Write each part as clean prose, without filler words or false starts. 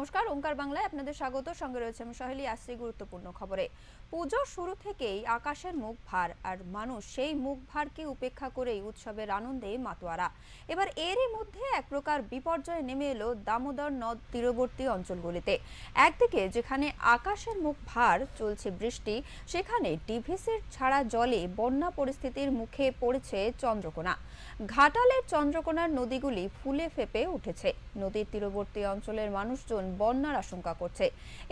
নমস্কার, ওঙ্কার বাংলায় আপনাদের স্বাগত। সঙ্গে রয়েছে আমি সহেলি। আসছি গুরুত্বপূর্ণ খবরে। পুজোর শুরু থেকেই আকাশের মুখ ভার, আর মানুষ সেই মুখ ভারকে উপেক্ষা করেই উৎসবের আনন্দে মাতোয়ারা। এবার এরই মধ্যে এক প্রকার বিপর্যয় নেমে এলো দামোদর নদ তীরবর্তী অঞ্চলগুলিতে। একদিকে যেখানে আকাশের মুখ ভার, চলছে বৃষ্টি, সেখানে ডিভিসির ছাড়া জলে বন্যা পরিস্থিতির মুখে পড়েছে চন্দ্রকোনা। ঘাটালের চন্দ্রকোনার নদীগুলি ফুলে ফেপে উঠেছে। নদীর তীরবর্তী অঞ্চলের মানুষজন বন্যার আশঙ্কা করছে।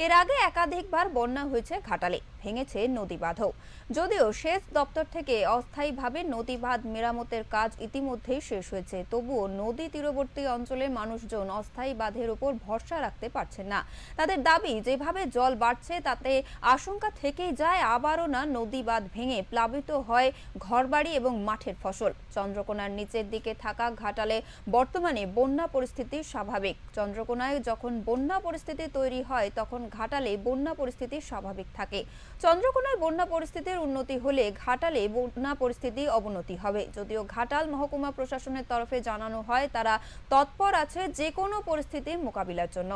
এর আগে একাধিকবার বন্যা হয়েছে ঘাটালে, ভেঙেছে নদী বাঁধও। যদিও সেচ দপ্তর থেকে অস্থায়ীভাবে নদী বাঁধ মেরামতের কাজ ইতিমধ্যেই শেষ হয়েছে, তবুও নদী তীরবর্তী অঞ্চলের মানুষজন অস্থায়ী বাঁধের উপর ভরসা রাখতে পারছেন না। তাদের দাবি, যেভাবে জল বাড়ছে তাতে আশঙ্কা থেকেই যায় আবারও না নদী বাঁধ ভেঙে প্লাবিত হয় ঘরবাড়ি এবং মাঠের ফসল। চন্দ্রকোনার নিচের দিকে থাকা ঘাটালে বর্তমানে বন্যা পরিস্থিতি স্বাভাবিক। চন্দ্রকোনায় যখন বন্যা পরিস্থিতি তৈরি হয়, তখন ঘাটালে বন্যা পরিস্থিতি স্বাভাবিক থাকে। চন্দ্রকোনায় বন্যা পরিস্থিতির উন্নতি হলে ঘাটালে বন্যা পরিস্থিতি অবনতি হবে। যদিও ঘাটাল মহকুমা প্রশাসনের তরফে জানানো হয় তারা তৎপর আছে যে কোনো পরিস্থিতির মোকাবিলার জন্য।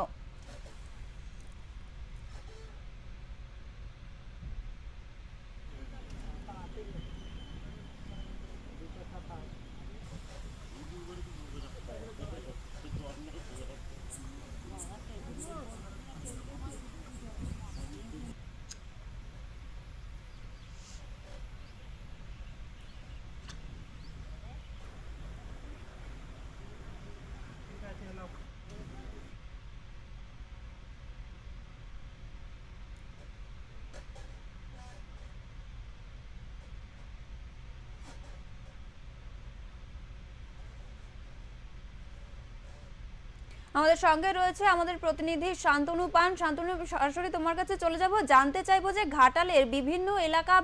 আমাদের সঙ্গে রয়েছে আমাদের প্রতিনিধি শান্তনু পান। শান্তনু, সরাসরি তোমার কাছে চলে যাব, জানতে চাইবো যে ঘাটালের বিভিন্ন এলাকা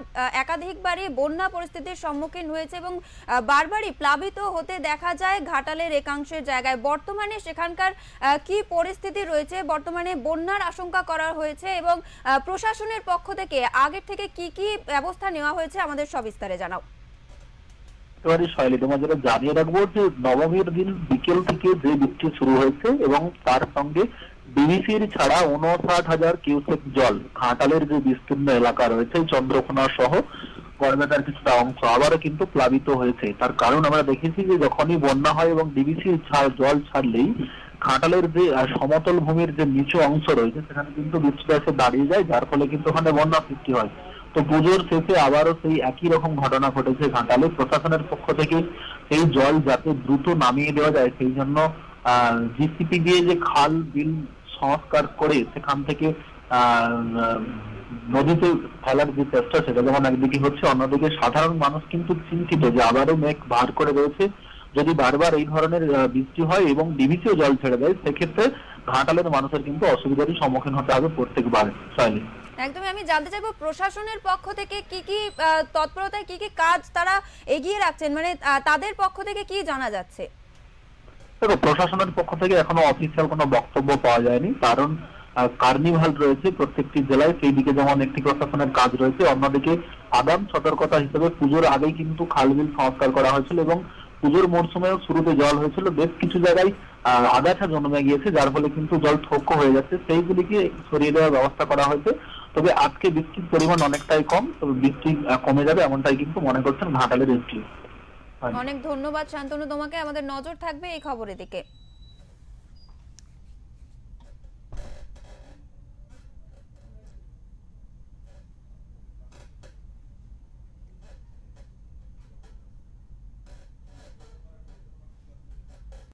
একাধিকবারই বন্যা পরিস্থিতির সম্মুখীন হয়েছে এবং বারবারই প্লাবিত হতে দেখা যায় ঘাটালের একাংশের জায়গায়। বর্তমানে সেখানকার কি পরিস্থিতি রয়েছে? বর্তমানে বন্যার আশঙ্কা করা হয়েছে এবং প্রশাসনের পক্ষ থেকে আগের থেকে কি কি ব্যবস্থা নেওয়া হয়েছে, আমাদের সবিস্তারে জানাও। তোমাদের জানিয়ে রাখবো যে নবমীর দিন বিকেল থেকে যে বৃষ্টি শুরু হয়েছে এবং তার সঙ্গে ডিভিসির ছাড়া 59,000 কিউসেক জল ঘাটালের যে বিস্তীর্ণ এলাকা রয়েছে চন্দ্রকোনা সহ গড়বেতার কিছুটা অংশ আবারও কিন্তু প্লাবিত হয়েছে। তার কারণ আমরা দেখেছি যে যখনই বন্যা হয় এবং ডিভিসির জল ছাড়লেই ঘাটালের যে সমতল ভূমির যে নিচু অংশ রয়েছে সেখানে কিন্তু বৃষ্টিটা এসে দাঁড়িয়ে যায়, যার ফলে কিন্তু ওখানে বন্যা সৃষ্টি হয়। তো পুজোর শেষে আবারও সেই একই রকম ঘটনা ঘটেছে ঘাটালে। প্রশাসনের পক্ষ থেকে সেই জল যাতে দ্রুত নামিয়ে দেওয়া যায় সেই জন্য জিসিপি দিয়ে যে খাল বিল সংস্কার করে সেখান থেকে নদীতে ফেলার যে চেষ্টা সেটা যেমন একদিকে হচ্ছে, অন্যদিকে সাধারণ মানুষ কিন্তু চিন্তিত যে আবারও মেঘ ভার করে রয়েছে। যদি বারবার এই ধরনের বৃষ্টি হয় এবং ডিভিসিও জল ছেড়ে দেয়, সেক্ষেত্রে ঘাটালের মানুষের কিন্তু অসুবিধারই সম্মুখীন হতে হবে প্রত্যেকবার। একদমই, আমি জানতে চাইবো প্রশাসনের পক্ষ থেকে কি কি তৎপরতায় কি কি কাজ তারা এগিয়ে রাখছেন, মানে তাদের পক্ষ থেকে কি জানা যাচ্ছে? দেখো, প্রশাসনের পক্ষ থেকে এখনো অফিসিয়াল কোনো বক্তব্য পাওয়া যায়নি, কারণ কার্নিভাল রয়েছে প্রত্যেকটি জেলায়, সেই দিকে যেমন একটি প্রশাসনের কাজ রয়েছে, অন্যদিকে আগাম সতর্কতা হিসেবে পুজোর আগেই কিন্তু খালবিল সংস্কার করা হয়েছিল এবং পুজোর মরশুমেও শুরুতে জল হয়েছিল, বেশ কিছু জায়গায় আগাছা জন্মে গিয়েছে, যার ফলে কিন্তু জল থোক্য হয়ে যাচ্ছে, সেইগুলিকে সরিয়ে দেওয়ার ব্যবস্থা করা হয়েছে। তবে আজকে বৃষ্টির পরিমাণ অনেকটাই কম, তবে বৃষ্টি কমে যাবে এমনটাই কিন্তু মনে করছেন ঘাটালের এসডি। অনেক ধন্যবাদ শান্তনু তোমাকে, আমাদের নজর থাকবে এই খবরের দিকে।